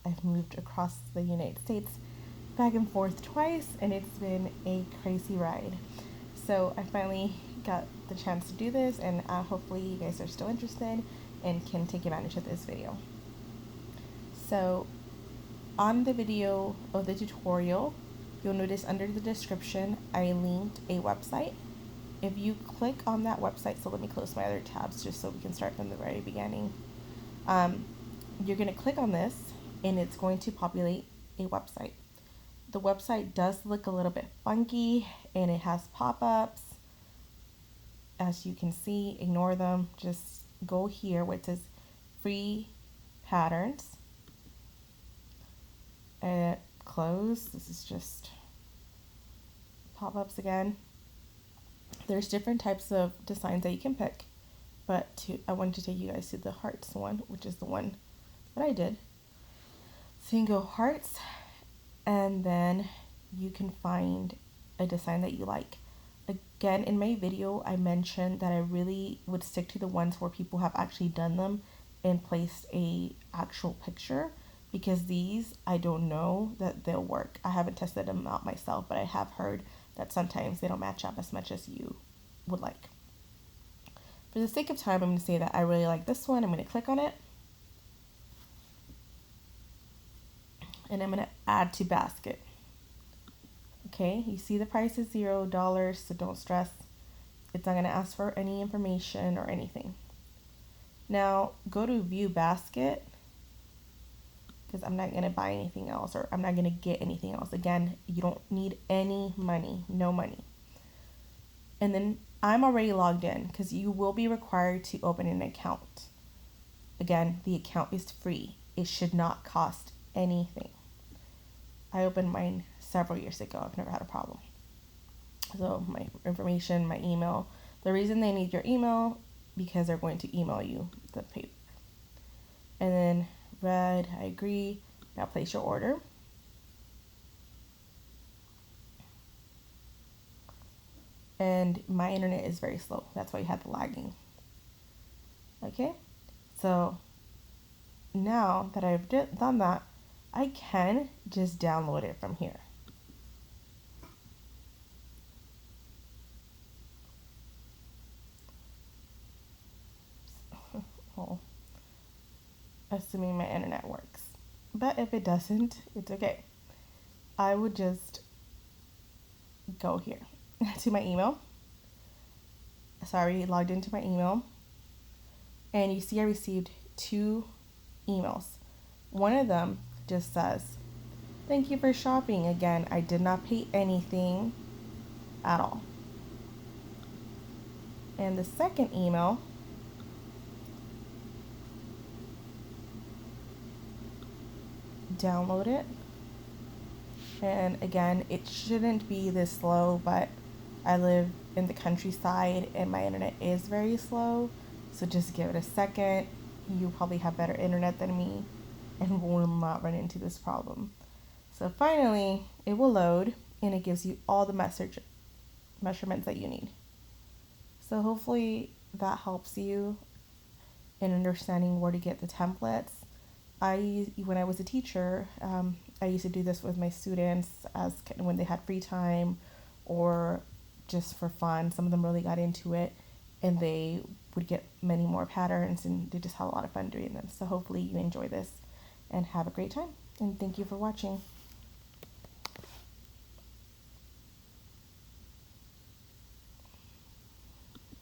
I've moved across the United States back and forth twice, and it's been a crazy ride. So I finally got the chance to do this, and hopefully you guys are still interested and can take advantage of this video. So on the video of the tutorial, you'll notice under the description I linked a website. If you click on that website, so let me close my other tabs just so we can start from the very beginning. You're going to click on this and it's going to populate a website. The website does look a little bit funky and it has pop-ups. As you can see, ignore them. Just go here where it says free patterns and close. This is just pop-ups again. There's different types of designs that you can pick, but I wanted to take you guys to the hearts one, which is the one that I did. So you can go hearts, and then you can find a design that you like. Again, in my video, I mentioned that I really would stick to the ones where people have actually done them and placed a actual picture, because these, I don't know that they'll work. I haven't tested them out myself, but I have heard that sometimes they don't match up as much as you would like. For the sake of time, I'm going to say that I really like this one. I'm going to click on it. And I'm going to add to basket. Okay, you see the price is $0, so don't stress. It's not going to ask for any information or anything. Now, go to view basket, because I'm not going to buy anything else, or I'm not going to get anything else. Again, you don't need any money, no money. And then I'm already logged in, because you will be required to open an account. Again, the account is free. It should not cost anything. I opened mine several years ago. I've never had a problem. So my information, my email. The reason they need your email, because they're going to email you the paper. And then red, I agree. Now place your order. And my internet is very slow. That's why you have the lagging. Okay, so now that I've done that, I can just download it from here. Oh, assuming my internet works. But if it doesn't, it's okay. I would just go here to my email. Sorry, logged into my email. And you see I received 2 emails. One of them just says, "Thank you for shopping." Again, I did not pay anything at all. And the second email download it. And again, it shouldn't be this slow, but I live in the countryside and my internet is very slow, so just give it a second. You probably have better internet than me and will not run into this problem. So finally, it will load and it gives you all the measurements that you need. So hopefully that helps you in understanding where to get the templates. When I was a teacher, I used to do this with my students when they had free time or just for fun. Some of them really got into it and they would get many more patterns and they just had a lot of fun doing them. So hopefully you enjoy this and have a great time. And thank you for watching.